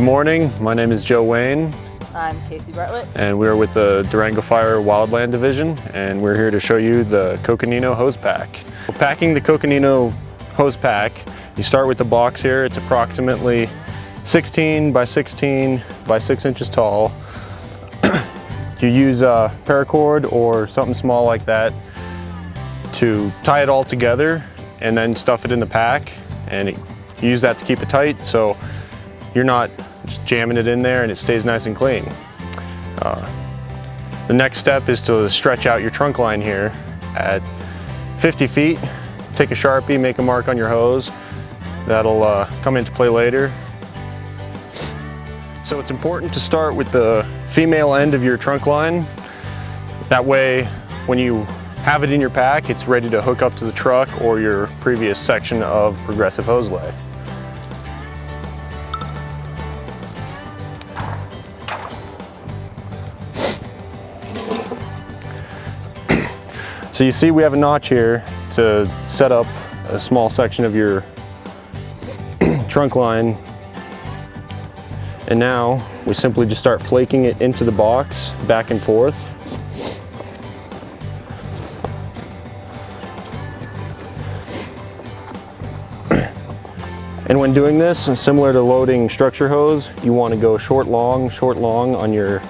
morning, my name is Joe Wayne. I'm Casey Bartlett. And we're with the Durango Fire Wildland Division, and we're here to show you the Coconino Hosepack. Packing the Coconino Hosepack, you start with the box here. It's approximately 16 by 16 by 6 inches tall. You use a paracord or something small like that to tie it all together and then stuff it in the pack, and you use that to keep it tight so you're not just jamming it in there and it stays nice and clean. The next step is to stretch out your trunk line here at 50 feet. Take a Sharpie, make a mark on your hose. That'll come into play later. So it's important to start with the female end of your trunk line. That way, when you have it in your pack, it's ready to hook up to the truck or your previous section of progressive hose lay. So you see we have a notch here to set up a small section of your trunk line. And now we simply just start flaking it into the box back and forth. And when doing this, similar to loading structure hose, you want to go short long on your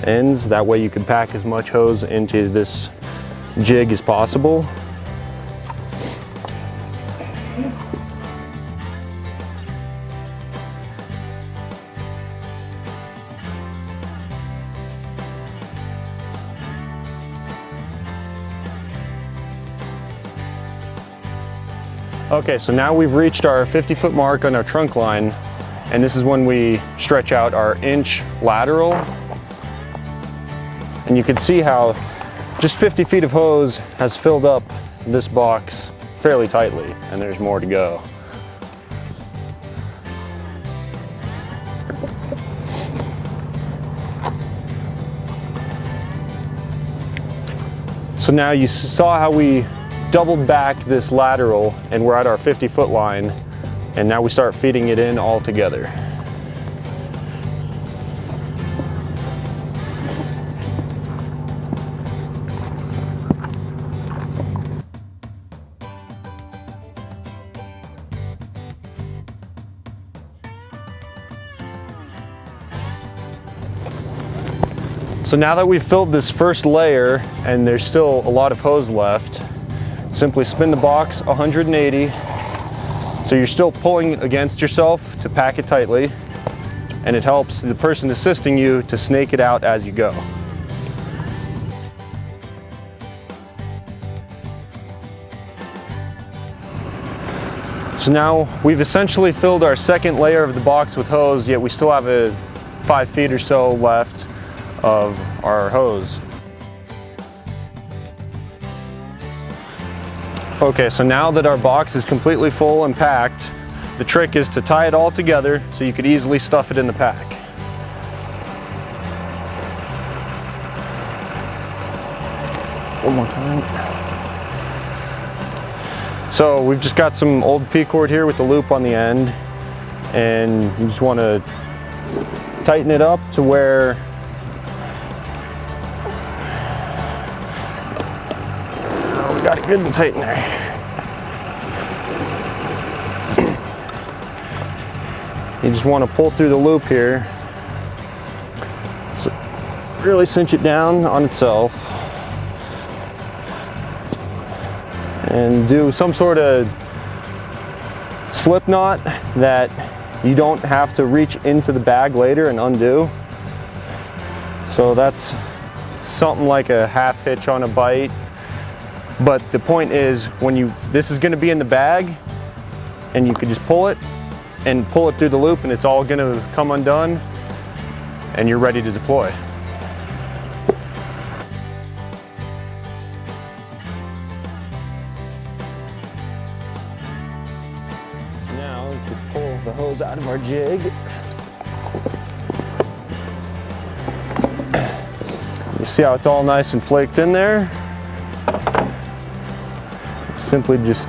ends. That way you can pack as much hose into this jig as possible. Okay, so now we've reached our 50-foot mark on our trunk line, and this is when we stretch out our inch lateral. And you can see how just 50 feet of hose has filled up this box fairly tightly, and there's more to go. So now you saw how we doubled back this lateral, and we're at our 50-foot line, and now we start feeding it in all together. So now that we've filled this first layer and there's still a lot of hose left, simply spin the box 180, so you're still pulling against yourself to pack it tightly, and it helps the person assisting you to snake it out as you go. So now we've essentially filled our second layer of the box with hose, yet we still have a 5 feet or so left of our hose. Okay, so now that our box is completely full and packed, the trick is to tie it all together so you could easily stuff it in the pack. One more time. So we've just got some old P-cord here with the loop on the end, and you just want to tighten it up to where got it good and tight in there. You just want to pull through the loop here. So really cinch it down on itself. And do some sort of slip knot that you don't have to reach into the bag later and undo. So that's something like a half hitch on a bite. But the point is, this is going to be in the bag, and you can just pull it through the loop, and it's all going to come undone, and you're ready to deploy. So now we can pull the hose out of our jig. You see how it's all nice and flaked in there? Simply just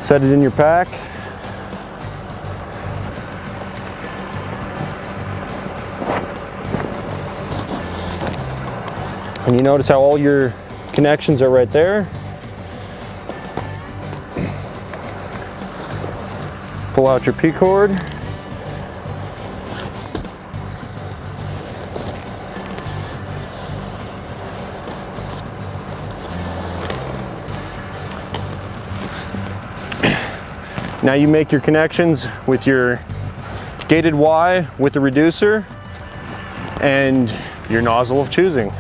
set it in your pack. And you notice how all your connections are right there. Pull out your P-cord. Now you make your connections with your gated Y with the reducer and your nozzle of choosing.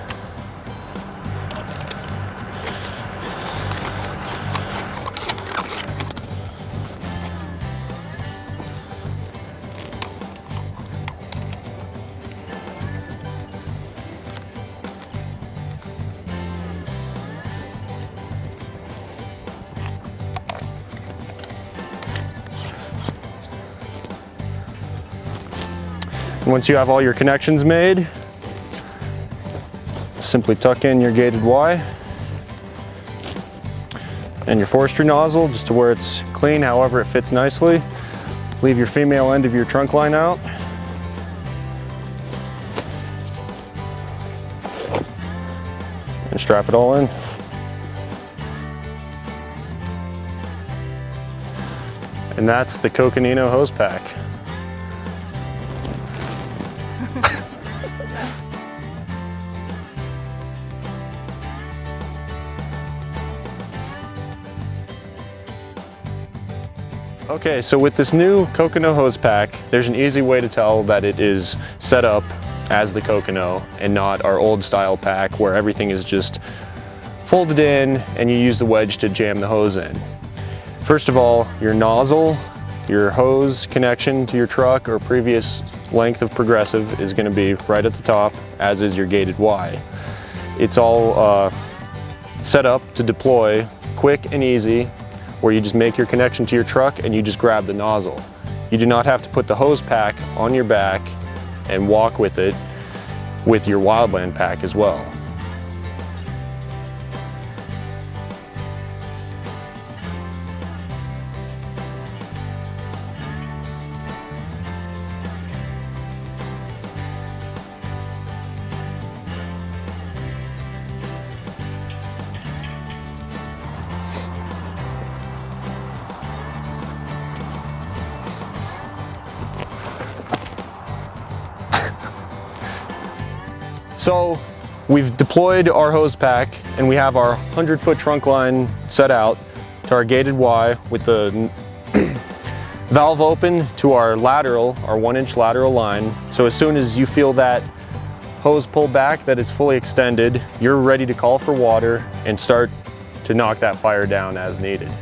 Once you have all your connections made, simply tuck in your gated Y and your forestry nozzle just to where it's clean, however it fits nicely. Leave your female end of your trunk line out. And strap it all in. And that's the Coconino Hosepack. Okay, so with this new Coconino Hosepack, there's an easy way to tell that it is set up as the Coconino and not our old style pack where everything is just folded in and you use the wedge to jam the hose in. First of all, your nozzle, your hose connection to your truck or previous length of progressive is going to be right at the top, as is your gated Y. It's all set up to deploy quick and easy, where you just make your connection to your truck and you just grab the nozzle. You do not have to put the hose pack on your back and walk with it with your wildland pack as well. So we've deployed our hose pack and we have our 100-foot trunk line set out to our gated Y with the valve open to our lateral, our 1-inch lateral line. So as soon as you feel that hose pull back, that it's fully extended, you're ready to call for water and start to knock that fire down as needed.